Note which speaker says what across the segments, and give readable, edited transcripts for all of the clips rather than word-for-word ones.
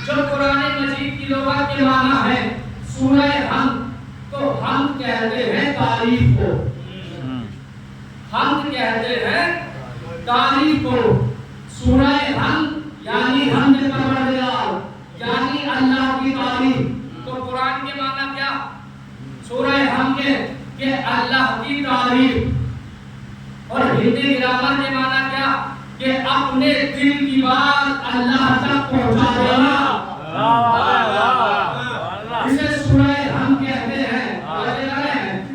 Speaker 1: جو قرآن مجید کی لغت کے معنی ہے سورہ حمد، تو حمد کہتے ہیں تعریف کو، حمد کہتے ہیں تعریف کو۔ سورہ حمد یعنی حمد پروردگار، یعنی اللہ کی تعریف۔ تو قرآن کے معنی کیا؟ سورہ حمد کے کہ اللہ کی تعریف، اور ہندی گرامر کے معنی کیا؟ کہ اپنے دل کی بات اللہ تک پہنچا دینا۔ اسے سورہ حمد کہتے ہیں۔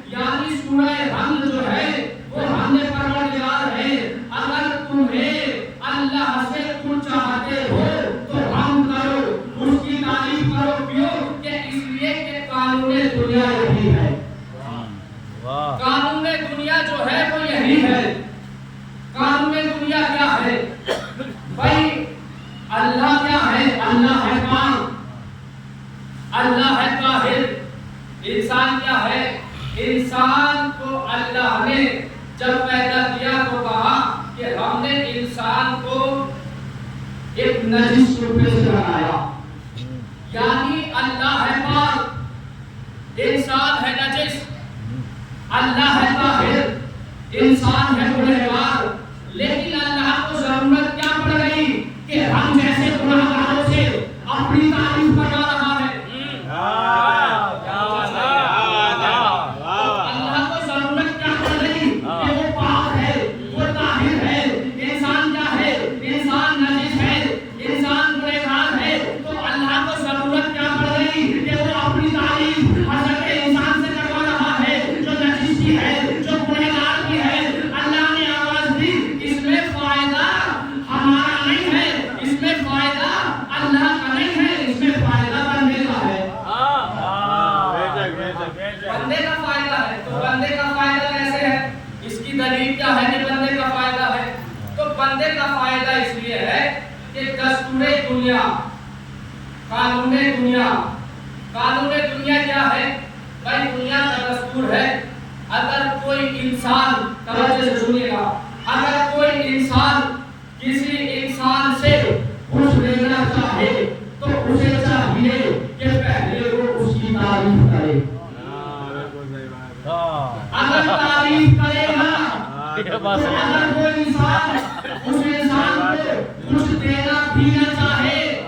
Speaker 1: یعنی سورہ حمد جو ہے وہ حمد پروردگار ہے۔ اگر تمہیں اللہ سے کچھ چاہتے ہو تو حمد کرو، اس کی تعریف کرو۔ کیوں؟ کہ اس لیے کہ قانون دنیا یہی ہے، قانون دنیا جو ہے وہ یہی ہے۔ قانون دنیا کیا ہے بھائی؟ اللہ کیا ہے؟ اللہ ہے پاک، اللہ ہے قاہر۔ انسان کیا ہے؟ انسان کو اللہ نے جب پیدا کیا تو کہا کہ ہم نے انسان کو ایک نجس روپ سے بنایا، یعنی اللہ ہے پاک، انسان ہے نجس، اللہ ہے طاہر، انسان ہے گنہگار۔ لیکن اللہ کو ضرورت کیا پڑ گئی کہ ہم جیسے گنہگاروں سے اپنی تعریف کروا رہا ہے۔ اللہ کو ضرورت کیا پڑ گئی کہ وہ پاک ہے، وہ طاہر ہے۔ انسان کیا ہے؟ انسان نجس ہے، انسان گنہگار ہے۔ تو اللہ کو ضرورت کیا پڑ گئی کہ وہ اپنی تعریف حضرت انسان سے کروا رہا ہے، جو نجس کی ہے، جو گنہگار کی ہے۔ اللہ نے آواز دی، اس میں فائدہ ہمارا نہیں ہے، اس میں فائدہ اللہ کا نہیں ہے، اس میں فائدہ بندے کا ہے۔ بندے کا فائدہ ہے۔ تو بندے کا فائدہ کیسے ہے؟ اس کی دلیل کیا ہے کہ بندے کا فائدہ ہے؟ تو بندے کا فائدہ اس لیے ہے کہ دستور دنیا، قانون دنیا، قانون دنیا کیا ہے بھائی؟ دنیا کا دستور ہے اگر کوئی انسان، توجہ سے سنیے گا، اگر کوئی انسان کسی انسان سے کچھ لینا چاہے تو اسے چاہیے کہ پہلے وہ اس کی تعریف کرے۔ اگر تعریف کرے گا تو اگر کوئی انسان اس انسان کو کچھ دینا بھی نہ چاہے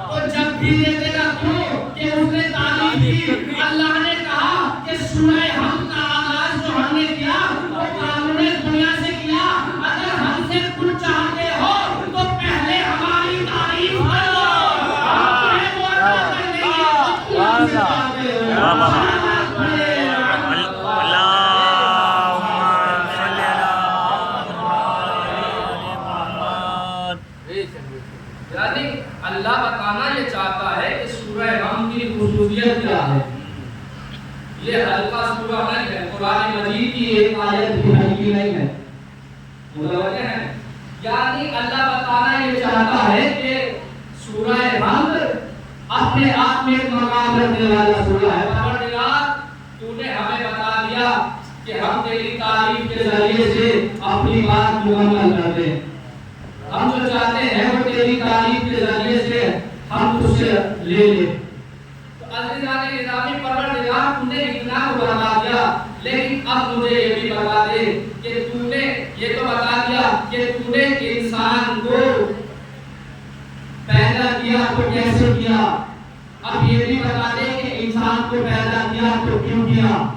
Speaker 1: تو جب بھی دے دے گا، کیوں کہ اس نے تعریف کی۔ اللہ نے کہا کہ سورہ حمد کا آغاز جو ہم نے کیا وہ قانون دنیا سے کیا۔ اگر ہم سے کچھ چاہتے ہو تو پہلے ہماری تعریف کرو، ہم تمہیں وہ عطا کر دیں گے جو تم ہم سے چاہتے ہو۔ یعنی اللہ بتانا یہ چاہتا ہے کہ سورہ حمد کی خصوصیت کیا ہے۔ یہ ہلکا سورہ نہیں ہے، قرآن مجید کی ایک آیت بھی ہلکی نہیں ہے، متوجہ ہیں؟ یعنی اللہ بتانا یہ چاہتا ہے کہ سورہ حمد اپنے آپ میں ایک مقام رکھنے والا سورہ ہے۔ پروردگار تو نے ہمیں بتا دیا کہ ہم تیری تعریف کے ذریعے سے اپنی بات مکمل کر دیں۔ ہم جو چاہتے ہیں وہ تیری تعریف کے ذریعے سے ہم تجھ سے لے لیں۔ تو عزیزان نظامی، پروردگار تو نے اتنا کو بتا دیا، لیکن اب مجھے یہ بھی بتا دے کہ تو نے یہ تو بتا دیا کہ تو نے انسان کو پیدا کیا تو کیسے کیا۔ اب یہ بھی بتا دے کہ انسان کو پیدا کیا تو کیوں کیا۔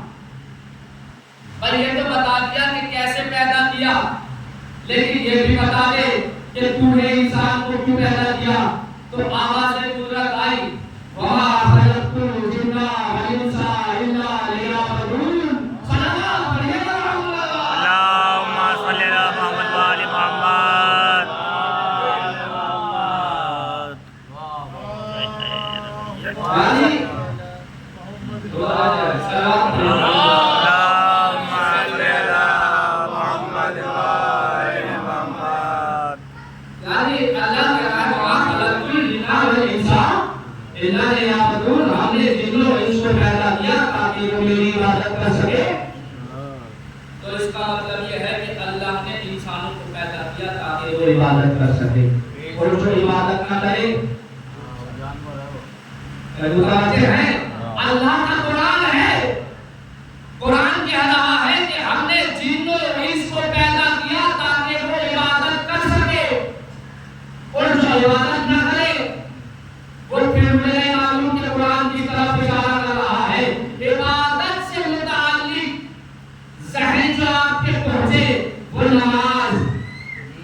Speaker 1: پر یہ تو بتا دیا کہ کیسے پیدا کیا، لیکن یہ بھی بتا دے کہ تو نے انسان کو کیوں پیدا کیا۔ تو آواز قدرت آئی، وَمَا خَلَقْتُ الْجِنَّ وَالْإِنسَ إِلَّا لِيَعْبُدُونِ۔ صلوات پڑھیے
Speaker 2: اللہم صلی علی محمد و آل محمد۔
Speaker 1: یعنی سلام ہم نے جنوں انس کو پیدا کیا تاکہ وہ میری عبادت کر سکے۔ تو اس کا مطلب یہ ہے کہ اللہ نے انسانوں کو پیدا کیا تاکہ وہ عبادت کر سکے، اور جو عبادت نہ کرے متوجہ ہیں؟ اللہ کا قرآن ہے، قرآن کہہ رہا ہے کہ ہم نے جن و انس کو پیدا کیا تاکہ وہ عبادت کر سکے، اور جو عبادت نہ کرے وہ پھر میرے معلوم کے قرآن کی طرف اشارہ کر رہا ہے۔ عبادت سے متعلق ذہن جو آپ کے پہنچے وہ نماز،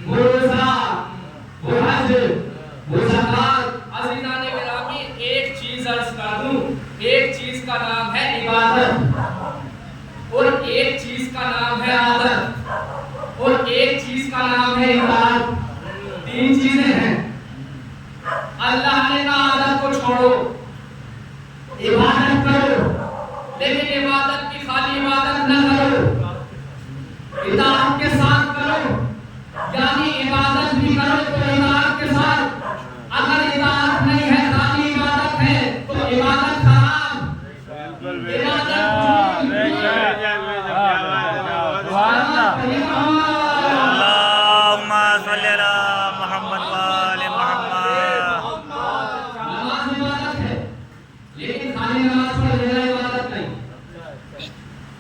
Speaker 1: وہ روزہ، وہ حج، وہ زکات۔ عزیزان گرامی ایک چیز عرض کر دوں، ایک چیز کا نام ہے عبادت، اور ایک چیز کا نام ہے عادت، اور ایک چیز کا نام ہے اطاعت۔ تین چیزیں ہیں۔ اللہ نے کہا عادت کو چھوڑو، عبادت کرو، لیکن عبادت کی خالی عبادت نہ کرو، اطاعت کے ساتھ کرو، یعنی عبادت بھی کرو تو اطاعت کے ساتھ۔ اگر اطاعت نہیں ہے خالی عبادت ہے تو عبادت خراب،
Speaker 2: اللہم صلی علی محمد وآل محمد۔
Speaker 1: نماز عبادت ہے لیکن خالی نماز پڑھ لینا عبادت نہیں،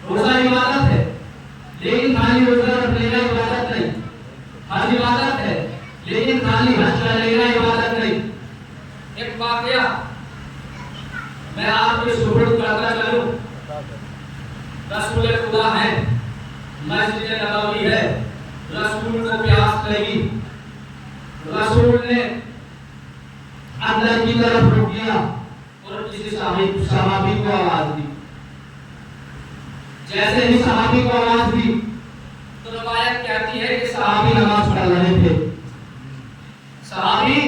Speaker 1: روزہ عبادت ہے لیکن خالی روزہ رکھ لینا عبادت نہیں، حج عبادت ہے لیکن خالی حج کر لینا عبادت نہیں۔ ایک واقعہ میں آپ کو سپرد کرتا چلوں۔ رسول خدا ہے، مسجد نبوی ہے، رسول کو پیاس لگی، رسول نے اندر کی طرف رک گیا اور کسی صحابی کو آواز دی۔ جیسے ہی صحابی کو آواز دی تو روایت کہتی ہے کہ صحابی نماز پڑھ رہے تھے، صحابی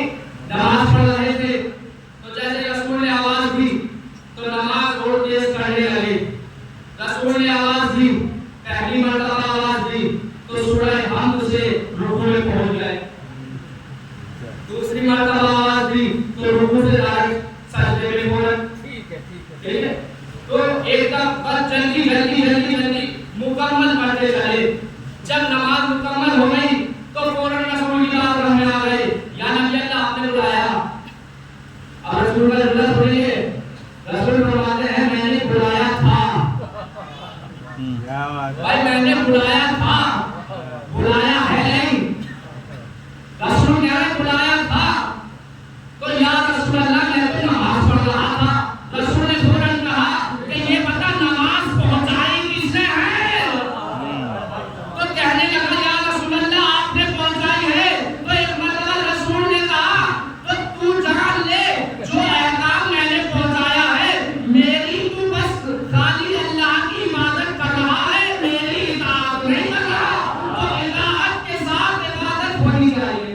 Speaker 1: نماز پڑھ رہے تھے، تو جیسے رسول نے آواز دی تو نماز اور تیز کرنے لگے۔ رسول نے آواز دی، پہلی مرتبہ آواز دی تو سورہ حمد سے رکوع میں پہنچ گئے، دوسری مرتبہ آواز دی تو رکوع سے ڈائریکٹ سجدے میں پہنچ۔ ٹھیک ہے، تو ایک دم بس جلدی جلدی جلدی جلدی مکمل کرتے چلے۔ جب نماز مکمل ہو گئی تو فوراً رسول کی بات میں آ گئے، یا نبی اللہ آپ نے بلایا۔ اب رسول اللہ سنیے، رسول فرماتے ہیں میں نے بلایا تھا، بھائی میں نے بلایا تھا، بلایا ہے نہیں۔ رسول کہہ رہے بلایا تھا، تو یا رسول اللہ میں تو نماز پڑھ رہا تھا۔ رسول نے فوراً کہا کہ یہ پتہ نماز پہنچائی کس نے ہے؟ تو کہنے لگا یا رسول اللہ آپ نے پہنچائی ہے۔ تو ایک مرتبہ رسول نے کہا تو تو جان لے جو احکام میں نے پہنچایا ہے میری تو بس خالی اللہ کی عبادت کر رہا ہے، میری اطاعت نہیں کر رہا۔ تو اطاعت کے ساتھ عبادت ہونی چاہیے۔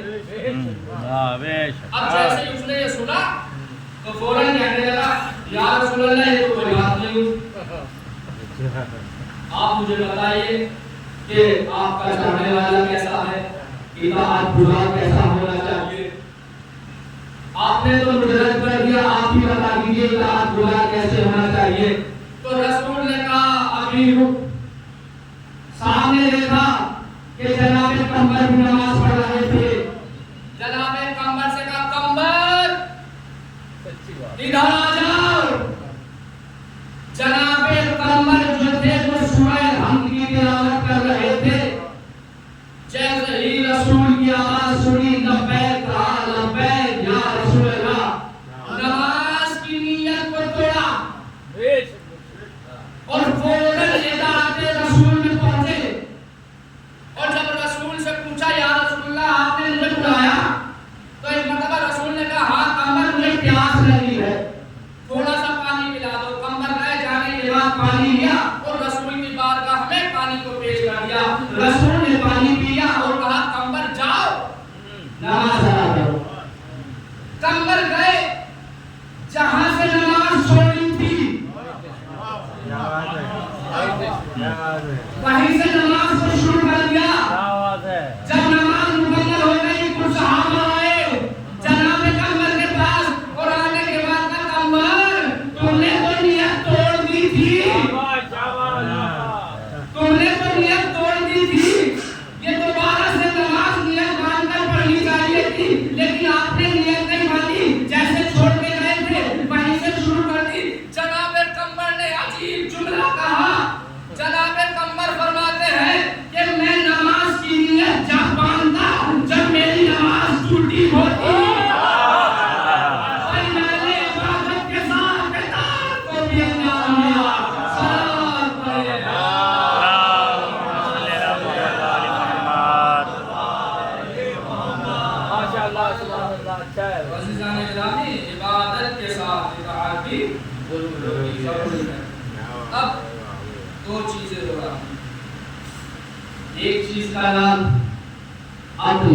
Speaker 1: اب جیسے اس نے یہ سنا تو فوراً کہنے لگا یا رسول اللہ یہ تو کوئی بات نہیں، آپ مجھے بتائیے کہ آپ کا چاہنے والا کیسا ہے، اطاعت بلا کیسا ہونا چاہیے۔ آپ نے تو مجھے رد کر دیا، آپ ہی بتا دیجیے اطاعت بلا کیسے ہونا چاہیے۔ تو رسول نے کہا ابھی رک۔ صاحب نے دیکھا کہ جناب قمر بھی نماز پڑھ رہے تھے۔ جناب قمر سے کہا قمر ادھر آ جاؤ۔ جناب قمر جو تھے وہ سورہ حمد کی تلاوت کر رہے تھے۔ جیسے ہی رسول کی آواز سنی لبیک کہا لبیک یا رسول اللہ، نماز کی نیت کو توڑا اور فوراً اطاعت رسول میں پہنچے۔ اور جب رسول سے پوچھا یا رسول اللہ آپ نے مجھے بلایا، تو ایک مرتبہ رسول نے کہا ہاں قمر مجھے پیاس لگی ہے، تھوڑا سا پانی پلا دو۔ قمر گئے، جانے کے بعد پانی لیا اور رسول کی بارگاہ میں پانی کو پیش کر دیا۔ رسول نے پانی پیا اور کہا قمر جاؤ نماز ادا کرو۔ قمر گئے جہاں سے نماز چھوڑی تھی، وہیں سے نماز کو شروع کر دیا۔ جب نماز مکمل ہو گئی کچھ صحابہ آئے جناب قمر کے پاس اور آنے کے بعد کہا قمر تم نے تو نیت توڑ دی تھی۔ اب دو چیزیں ہو رہا ہیں. ایک چیز کا نام عقل.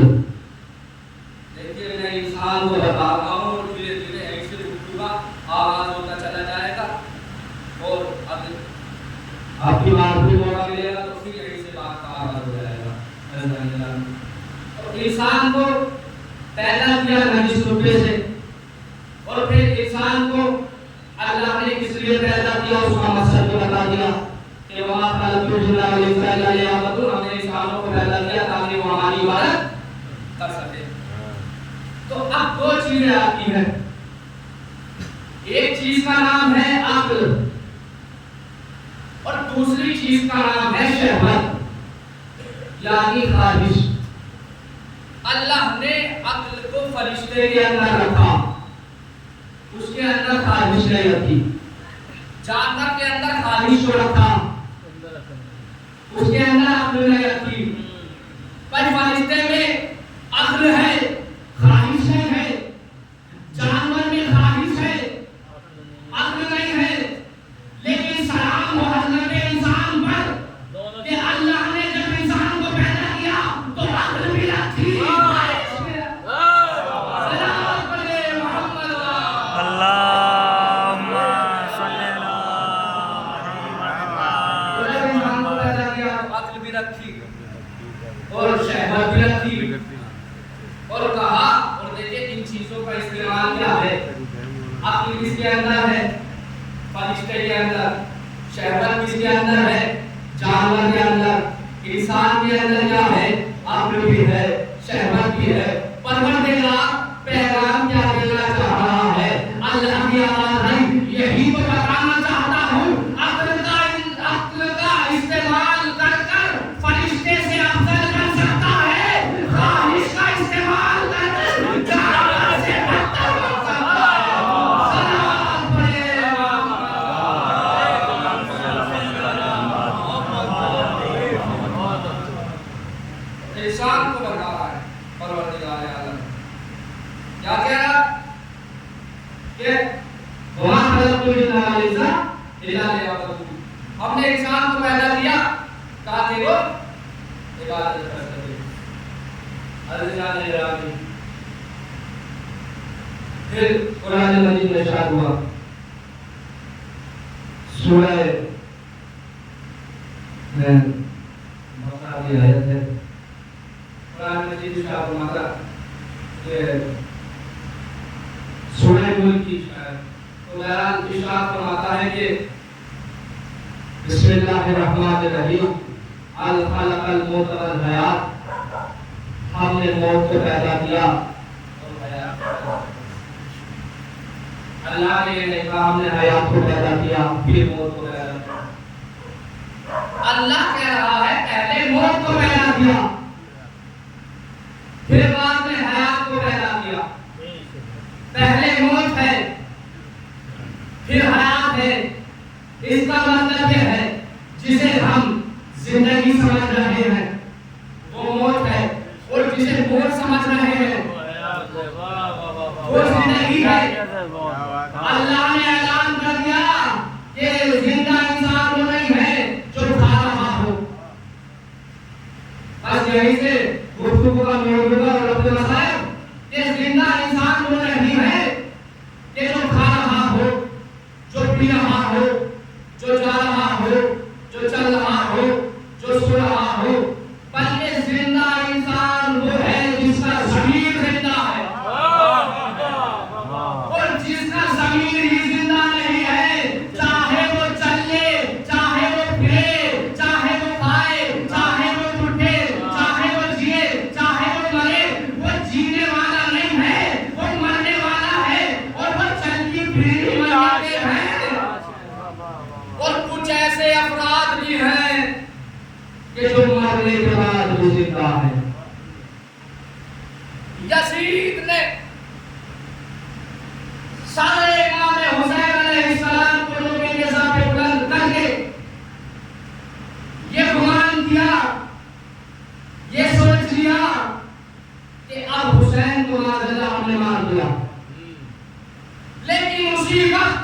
Speaker 1: دیکھیے میں انسان کو بتا رہا ہوں اور دھیرے دھیرے ایسے گفتگو کا آغاز ہوتا چلا جائے گا اور آپ کی بات بھی موقع ملے گا تو پھر یہیں سے بات کا آغاز ہو جائے گا. انسان کو پیدا کیا نجس نطفے سے اور پھر انسان کو اللہ نے کس لیے پیدا کیا اس کا مقصد بھی بتا دیا کہ وما خلقت الجن والانس الا لیعبدون. ہم نے انسانوں کو پیدا کیا تاکہ وہ ہماری عبادت کر سکے. تو اب دو چیزیں آتی ہیں. ایک چیز کا نام ہے عقل اور دوسری چیز کا نام ہے شہوت یعنی خواہش. اللہ نے عقل کو فرشتے کے اندر رکھا, اس کے اندر خواہش نہیں رکھی. جانور کے اندر خواہش کو رکھا, اس کے اندر عقل نہیں رکھی. پر فرشتے میں عقل ہے, خواہش نہیں ہے. جانور میں خواہش ہے, عقل نہیں ہے. لیکن سلام و حضرت انسان پر کہ اللہ نے جب انسان کو پیدا کیا تو عقل بھی رکھی. اور شہوت بھی رکھی اور کہا, اور دیکھیں ان چیزوں کا استعمال کیا ہے. عقل کس کے اندر ہے, فرشتے کے اندر. شہوت کس کے اندر ہے, جانور کے اندر. انسان کے اندر کیا ہے, عقل بھی ہے, شہوت بھی ہے. پروردگار پیغام کیا دینا چاہ رہا ہے, اللہ کی آواز ہے, یہی تو بتانا چاہتا ہوں. عقل کا استعمال کر کر فرشتے سے افضل بن سکتا ہے, خواہش کا استعمال کر کر جانور سے بدتر بن سکتا ہے. سلام پڑھے انسان کو بتا رہا ہے پروردگار عالم. کیا کہہ رہا کہ وما خلقت الجن والانس الا لیعبدون. ہم نے انسان کو پیدا کیا تاکہ وہ عبادت کر سکے. عزیزان گرامی, پھر قرآن مجید میں ارشاد ہوا سورہ بقرہ کی آیت ہے. قرآن مجید ارشاد فرماتا کہ سورہ ملک کی تو بہرحال ارشاد فرماتا ہے کہ بسم اللہ الرحمن الرحیم خلق الموت والحیات. ہم نے موت کو پیدا کیا اور حیات کو. اللہ نے یہ نہیں کہا ہم نے حیات کو پیدا کیا پھر موت کو پیدا کیا. اللہ کہہ رہا ہے پہلے موت کو پیدا کیا پھر بعد میں حیات کو پیدا کیا. پہلے موت ہے پھر حیات ہے. اس کا مطلب یہ ہے جسے ہم زندگی سمجھ رہے ہیں وہ موت ہے, اور جسے موت سمجھ رہے ہیں وہ زندگی ہے. اللہ نے اعلان کر دیا کہ زندہ انسان وہ نہیں ہے جو کھا رہا ہو. بس یہیں سے گفتگو کا موضوع اور رب مسائل کہ زندہ انسان وہ نہیں ہے کہ جو کھا رہا ہو, جو پی رہا ہو, جو جا رہا ہو, جو چل رہا ہو, جو سو رہا ہو. بلکہ زندہ انسان وہ ہے جس کا ضمیر زندہ ہے, اور جس کا ضمیر ہی زندہ نہیں ہے چاہے وہ چلے, چاہے وہ پھرے, چاہے وہ کھائے, چاہے وہ اٹھے, چاہے وہ جیے, چاہے وہ مرے, وہ جینے والا نہیں ہے, وہ مرنے والا ہے. اور وہ چلتی پھرتی مرتے ہیں. اور کچھ ایسے افراد بھی ہیں کہ جو مرنے کے بعد بھی زندہ ہے. یزید نے سارے امام حسین علیہ السلام کو لوگوں کے سامنے بلند کر کے یہ گمان کیا, یہ سوچ لیا کہ اب حسین کو معاذ اللہ ہم نے مار دیا. لیکن اسی وقت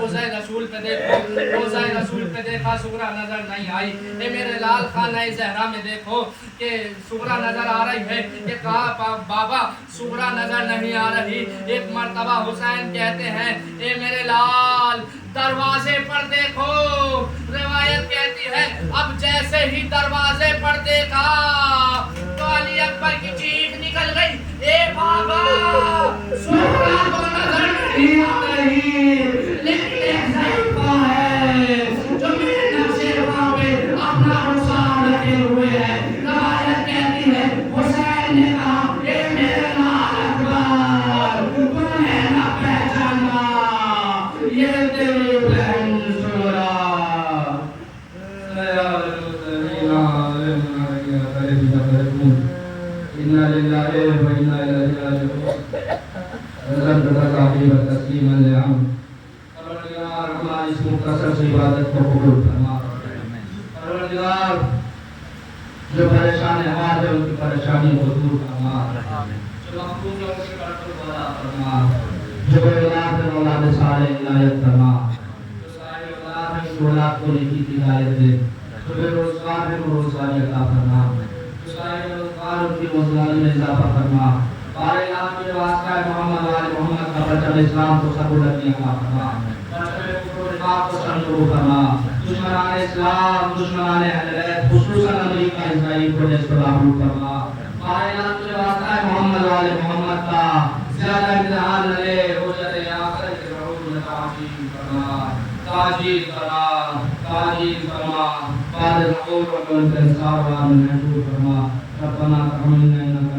Speaker 1: روزہ رسول پہ دیکھو، روزہ رسول پہ دیکھا سغرا نظر نہیں آئی. اے میرے لال خانہ زہرا میں دیکھو کہ سغرا نظر آ رہی ہے کہ کہا بابا سغرا نظر نہیں آ رہی. ایک مرتبہ حسین کہتے ہیں اے میرے لال دروازے پر دیکھو. روایت کہتی ہے اب جیسے ہی دروازے پر دیکھا تو علی اکبر کی چیخ نکل گئی، اے بابا سغرا کو نظر نہیں آ رہی، لیکن ایک ضعیفہ ہے جو میرے نقشے وہاں پہ اپنا رخسار رکھے ہوئے ہے. روایت کہتی ہے حسین نے کہا اے میرے لال اکبر تمہیں نہ پہچانا، یہ تیری بہن سغرا. اِنَّا لِلَّهِ وَإِنَّا إِلَيْهِ رَاجِعُونَ. تسلیما لعم. پروردگار ہماری اس مختصر سی عبادت کو قبول فرما. پروردگار جو پریشان حال ہے ان کی پریشانی کو دور فرما، جو مخدوم ہے ان کے قرض کو ادا فرما، جو بے اولاد ہے اولاد صالح عنایت فرما، جو صاحب اولاد ہے ان اولاد کو نیکی کی ہدایت دے، جو بے روزگار ہے وہ روزگاری عطا فرما، جو صاحب روزگار ان کی روزگاری میں اضافہ فرما. بارے آپ کے واسطہ محمد آل محمد کا پرچم اسلام کو سہولت عطا فرما، پرچم کفر و نفاق کو سرنگو فرما. دشمنان اسلام، دشمنان اہل بیت، خصوصاً امریکہ اسرائیل کو نیست و نابود فرما. بارے آپ کے واسطہ محمد آل محمد کا زیادہ امتحان نہ لے، حجت آخرت کے ضرور میں تعجیل فرما، تعجیل فرما، تعجیل فرما. بعد القول و من انصار و من محجور فرما. ربنا تحملنا انك